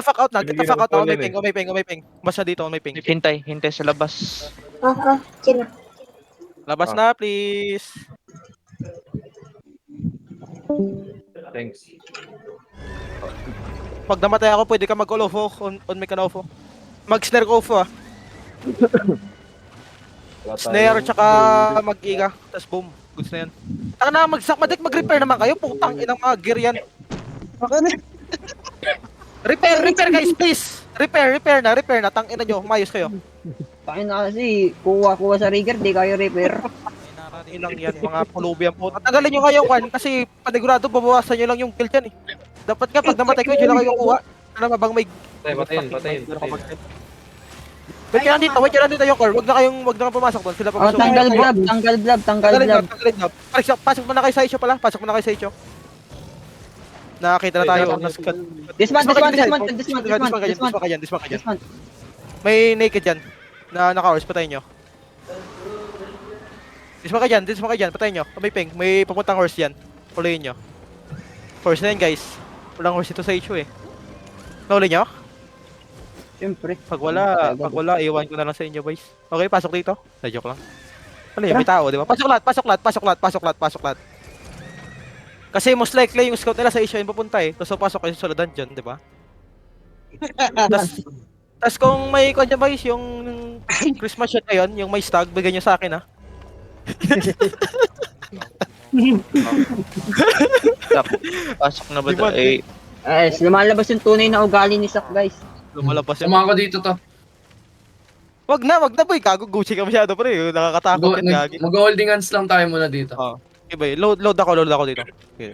fuck out na, get the fuck out na. Pinag-iwan ko May ping. Basta dito, may ping. Hintay sa labas. Sino? Labas na, please. Thanks. Pag namatay ako, pwede ka mag-olofo on me ka na ofo. Mag-snare ko ofo ah. Snare tsaka mag-iga, tas boom. Goods na yan. Taka na, mag-repair naman kayo. Putang inang mga gear yan. Repair guys, please. Repair na. Tangina nyo, umayos kayo. Pakin na kasi, kuha sa rigger, di kayo repair. Ilang yan, mga pulubi ang puta. Tagalin nyo kayo, Juan, kasi panigurado babawasan nyo lang yung kill dyan eh. Dapat nga, pag namatay ko, dyan lang kayo kuha. Alam mo bang may... Patayin. Wait ka lang dito yung core. Wag na kayong pumasok doon. Sila papasok. Tanggal blab. Tanggalin blob. Pasok mo na kayo sa isyo pala. Nakakita na tayo. Dismount ka dyan. May naked dyan. Na naka-horse, patayin nyo. Dismount ka dyan, patayin nyo. May ping, may papuntang horse dyan. Puluyin nyo. Horse na yan guys. Walang horse ito sa HO eh. Nauli nyo? Siyempre. Pag wala, iwan ko na lang sa inyo boys. Okay, pasok dito. Na joke lang. Ano yun, may tao, di ba? Pasok lahat. Kasi most likely yung scout nila sa Asia yung papunta eh. Tapos pasok kayo sa dungeon, di ba? Tas kung may kanya boys, yung Christmas shot na yun, yung may stag, bigyan nyo sa akin ha. Pasok na ba Diba? eh? Lumalabas yung tunay na ugali ni Sak, guys. Lumalabas yun. Sumama ko dito to. Wag na boy, gago Gucci ka masyado pre. Nakakatakot yan gagi. Mag-holding hands lang tayo muna dito. Oo. Okay boy, load ako dito. Okay.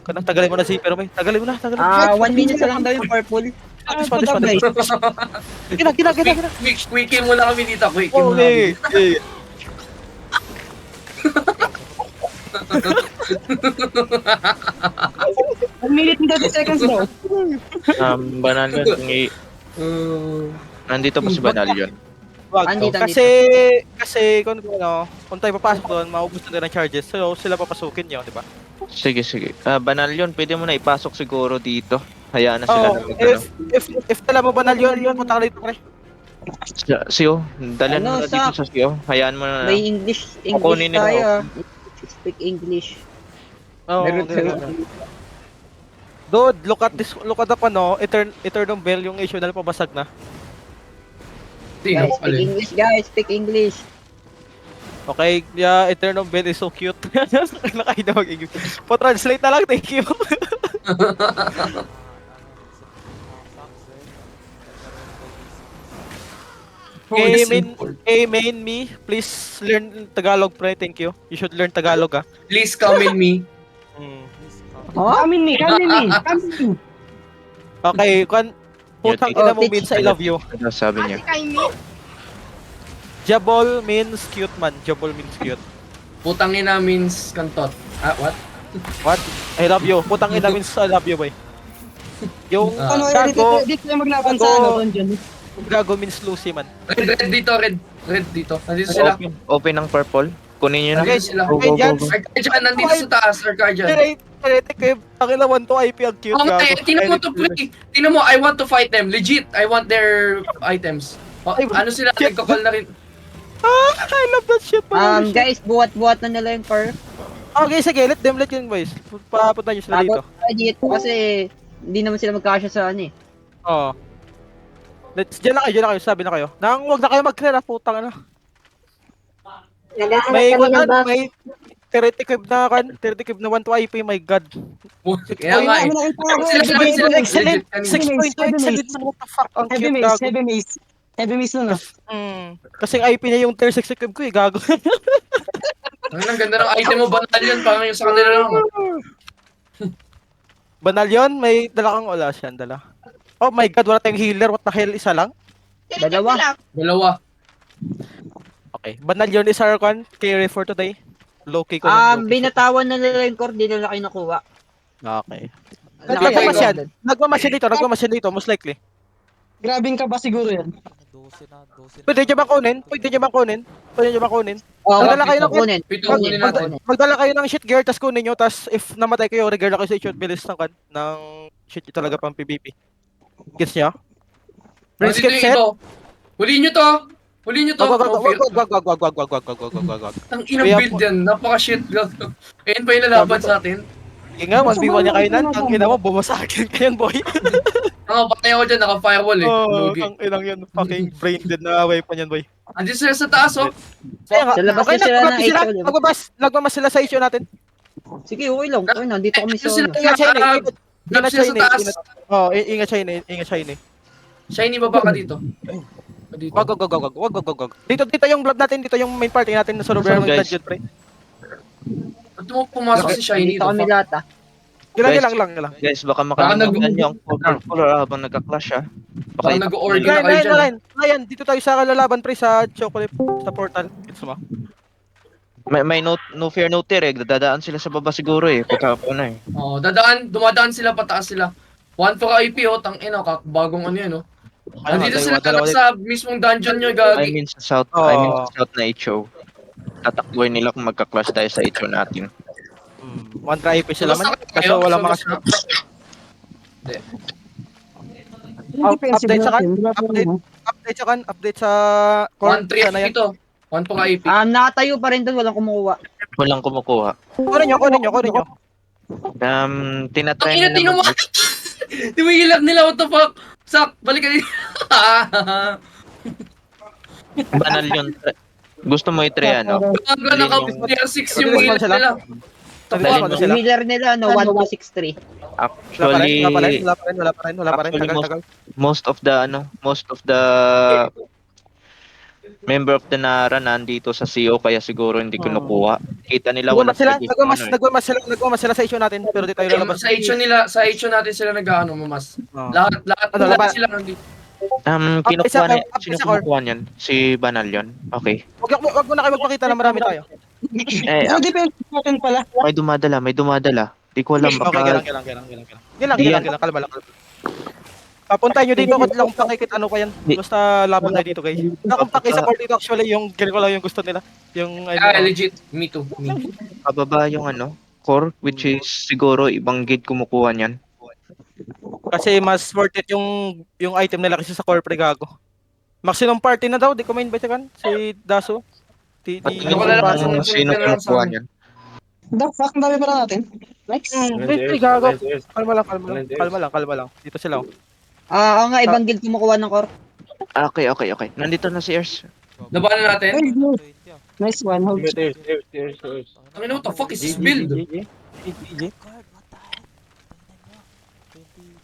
Kanang tagalin mo na si pero may tagalin mo na. 1 minute na lang daw yung purple. This one. Gina. Quickie muna kami dito. Quickie muna kami. Okay. Minute and 30 seconds daw. Banal yun. Nandito pa si Banal yun. Wag. Andito. Kasi kung tayo papasok doon, maubos na din ang charges. So sila papasukin nyo, di ba? Sige. Banal yun. Pwede mo na ipasok siguro dito. Hayaan na sila na mag-ano. If tala mo banal yun, punta ka dito pre. Siyo, dalhan mo na dito sa Siyo. Hayaan mo na. May English Kukunin nila tayo. Speak English. Oh, Dude, look at the Eternal Bell, yung issue na pabasag na. Sino? Guys, speak Alin? English, guys. Speak English. Okay, yeah, Eternal Bell is so cute. Nakahina mag-English. Pa-translate na lang, thank you. Main me, please learn Tagalog pre, thank you. You should learn Tagalog ah. Please come in me. Come in me. Okay, putang ina mo means I love you. Ano sabi niya? Jabol means cute man. Jabol means cute. Putang ina means kantot. What? What? I love you. Putang ina means I love you, boy. Yung gago, Dito tayo maglaban sa ano, dungeon. gago means Lucy man. Red dito, red. Red dito. Nandito sila. Open ng purple. Kunin nyo na. Nandito sila. Okay, dyan. Arcadian, nandito sa taas. Arcadian. Pero ang ilawan to IP ang cute Oh, gago. tingnan mo to, pre. Tingnan mo, I want to fight them. Legit, I want their items. Oh, ano sila? Nagkakall na rin. I love that shit, man. Guys, buwat na nila yung car. Okay, sige, let yun, boys. Papunta nyo sila dito. Dito kasi hindi naman sila magkasya sa ano eh. Oo. Diyan na kayo, sabi na kayo. Wag na kayo mag-clear, putang ano. Naghahanap kami ng buff. May 30 cube na 1 to IP, my god. Kaya nga eh. Sila. Excellent. 6.2 excellent. What the fuck? Ang cute, gago. Heavy miss nun ah. Kasi ang IP niya yung 36 cube ko eh, gago. Ang ganda ng item mo, banal yun. Parang yung sa kanila lang. Banal yun, may dala kang wala siya, dala. Oh my god, wala tayong healer, what the hell, isa lang? Dalawa. Okay, banal yun is our carry for today. Low-key ko Binatawan na nila yung core, di nila kayo nakuha. Okay. Nakakailan. Nagmamasyan dito, most likely. Grabing ka ba siguro yan? Pwede nyo bang kunin? Oh, Magdala kayo ng kunin. Pito kunin natin. Magdala kayo ng shit gear, tas kunin nyo, tas if namatay kayo, regard kayo sa shot bilis ng shit nyo talaga pang PvP. Gets nyo? Oh, Prince dito skip yung set. ito. Huliin nyo to. Huliin nyo to. Wag. Ang inang Kaya build po- yan. Napaka-shit. Ayun pa yung lalaban sa atin. Sige nga, 1v1 niya kayo nan. Ang ina mo, bumasakin ka yan, boy. Patay ako dyan. Naka-firewall eh. Oh, Lugi. ang inang yun. Fucking brain dead na weapon yan, boy. Andyan sila sa taas oh. Kaya nga, Sa labas okay na sila na, ng HO, di ba? Nagmamas sila sa issue natin. Sige, okay lang. Okay, nandito kami sa Sila- ano. Ingat siya Ah, ini. Grab sila sa taas. Oh, ingat siya ini. Ingat siya ini. Shiny baba ka dito. Dito. Wag. Dito yung blood natin, dito yung main party natin sa Robert ng Guys. dungeon, pre. Ba't mo pumasok si Shiny Nandito kami lahat ah. Gilang. Guys, baka makalimutan nyo ang color habang nagka-clash ah. Baka Baka nag-organ na kayo dyan. Ayan, dito tayo sa lalaban, pre, sa chocolate, sa portal. Gets mo? may no fear no tear eh. Dadaan sila sa baba siguro eh. Pagkapon na eh. Oh, dumadaan sila, pataas sila. 1 for IP oh, tangina, bagong ano yan oh. Nandito sila dalawa sa mismong dungeon nyo, I gagi. mean sa south, I mean sa south na HO. Tatakbuhin nila kung magka-clash tayo sa HO natin. One try IP sila man. Kamusta Kaso kayo? wala Kamusta? mga Defensive update sa kan? natin, wala pa rin, no? Update sa core. 1 Sana 3 yan. dito. 1 for IP. Nakatayo pa rin doon, walang kumukuha. Walang kumukuha. Kunin nyo. Tinatry Ina, nila tingnan mo! Tumigilak nila, what the fuck? Sak, balik ka dito. banal yun. Gusto mo i-try ano? Gago, naka-tier 6 yung Mabilis heal man sila. nila. Mabilis man sila. Yung healer nila, 1263. Actually, Wala pa rin. Actually, Tagal. most of the member of the Nara nandito sa CO kaya siguro hindi ko nakuha. Kita nila wala Nagwamas sila sa issue natin, pero di tayo lalabas. Sa HO natin sila nag-ano, mamas. Lahat Ano, laban? sila nandito. Kinukuha niya. up Sino isa core. kumukuha niyan? Si Banal yun? Okay. Wag mo na kayo magpakita na marami tayo. Eh, So, defensive natin pala. may dumadala. Di ko alam Okay, baka gilang, kalma lang. Papuntahin nyo dito, kung lang pakikit ano pa yan. Basta laban tayo dito, guys. Kung pakisupport dito, actually, yung ganito lang yung gusto nila. Yung, Legit. Me too. pababa yung core which is siguro ibang gate kumukuha niyan. kasi mas worth it yung item nila kasi sa corporate gago. Maximum party na daw, di ko ma-invite kan si Daso. At Hindi ko alam kung sino kumukuha niyan. The fuck, ang dami pala natin. Next. Gago. Kalma lang. Dito sila. Oh. Oo nga, ibang guild kumukuha ng core. Okay. Nandito na si Ers. Labanan natin. Nice one. Hold. Ano, what the fuck is this build?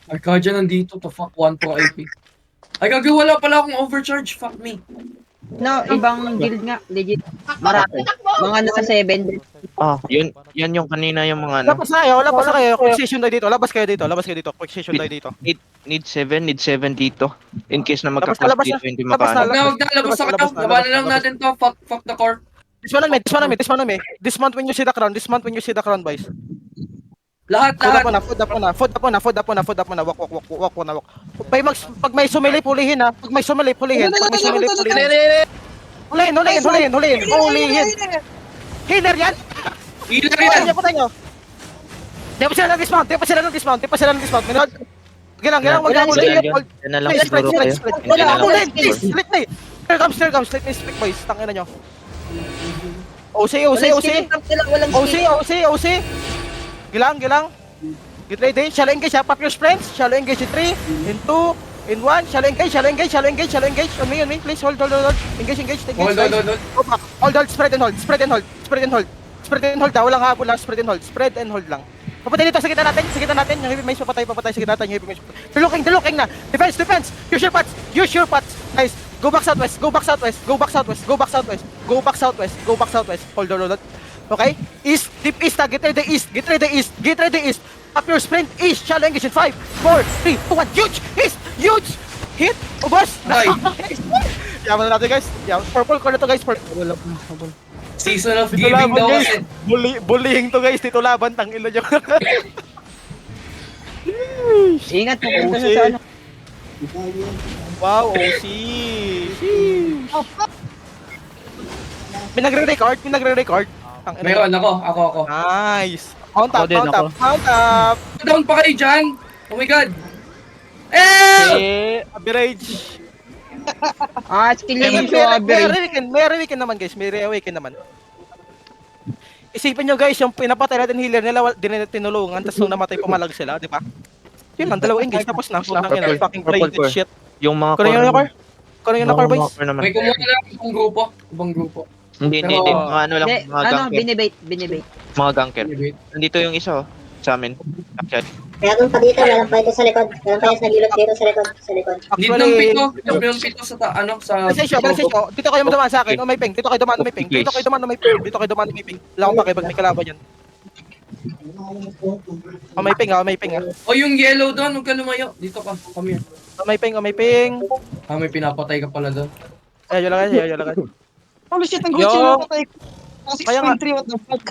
Arcadia nandito, the fuck, 1 for IP. Ay, wala pala akong overcharge, fuck me. No, ibang guild nga, legit. Marami. Mga nasa 7. Yan yung kanina yung mga Labas na kayo. Quick session tayo dito. Labas kayo dito. Quick session tayo dito. need 7 dito. In case na Labas magka-clash na. dito hindi Labas makaano. na. Wag na, labas na kayo. Labanan lang natin to, fuck the core. Dismount me. This month when you see the crown, boys. Lahat. Food up na. Walk. Pag may sumilip, hulihin ha. Pag may sumilip, hulihin. Hulihin. Healer yan. Healer yan. Patay nyo. Di pa sila ng dismount. Minod. Gilang, wag lang ulit. Yan na lang siguro kayo. Split me. Here comes. Let me speak, boys. Tangina nyo. OC. Gilang. Get ready. Shallow engage ha. Pop your sprints. Shallow engage in 3, in 2, in 1. Shallow engage. On me. Please hold. Engage. Take Hold. Go back. Hold. Spread and hold. Walang habol lang. Spread and hold lang. Papatay dito sa kita natin. Yung heavy mace papatay sa kita natin. Yung heavy mace. They're looking na. Defense. Use your pots. Guys, go back southwest. Hold. Okay? East. Deep east. Get ready east. Up your sprint. East. Shallow engage in 5, 4, 3, 2, 1. Huge. Hit. Ubos. Ay. Yaman na natin, guys. Purple core na to, guys. Season of Dito giving laban, daw guys. kasi. Bullying to, guys. Dito laban. Tangin na nyo. Ingat po punta OC. sa ano. Wow, OC. Pinagre-record. Meron ako. Nice. Count up. Ako din, ako. Count up. Down pa kayo dyan. Oh my god. Average. Skill yun yung so average. May reawaken naman guys, may reawaken naman. Isipin nyo guys, yung pinapatay natin healer nila, di na tinulungan, tapos nung namatay pumalag sila, di ba? Yun lang, dalawang engage, tapos na, putang ina, fucking braided shit. Yung mga Kunin yung core? Kunin yung core boys? naman. May kumuha lang ibang grupo. Ibang grupo. Hindi. Pero- Mga ano lang, Hindi, mga ano, ganker. binibait. Mga ganker. Wait. Nandito yung isa, sa amin. Actually. Meron pa dito, meron pa ito sa likod. Meron pa yung nagilot dito sa likod. Sa likod. Need ng pito. Need ng pito sa sa Balisensyo, dito kayo dumaan sa akin, may ping, dito kayo dumaan, may ping, dito kayo dumaan, may ping, wala akong pakibag, may kalaban yan. May ping. O yung yellow doon, huwag ka lumayo. Dito ka, come here. May ping. May pinapatay ka pala doon. Ayun lang. Holy shit, ang Yo. glitch yung napatay ko. Kaya nga. 6.3, what the fuck?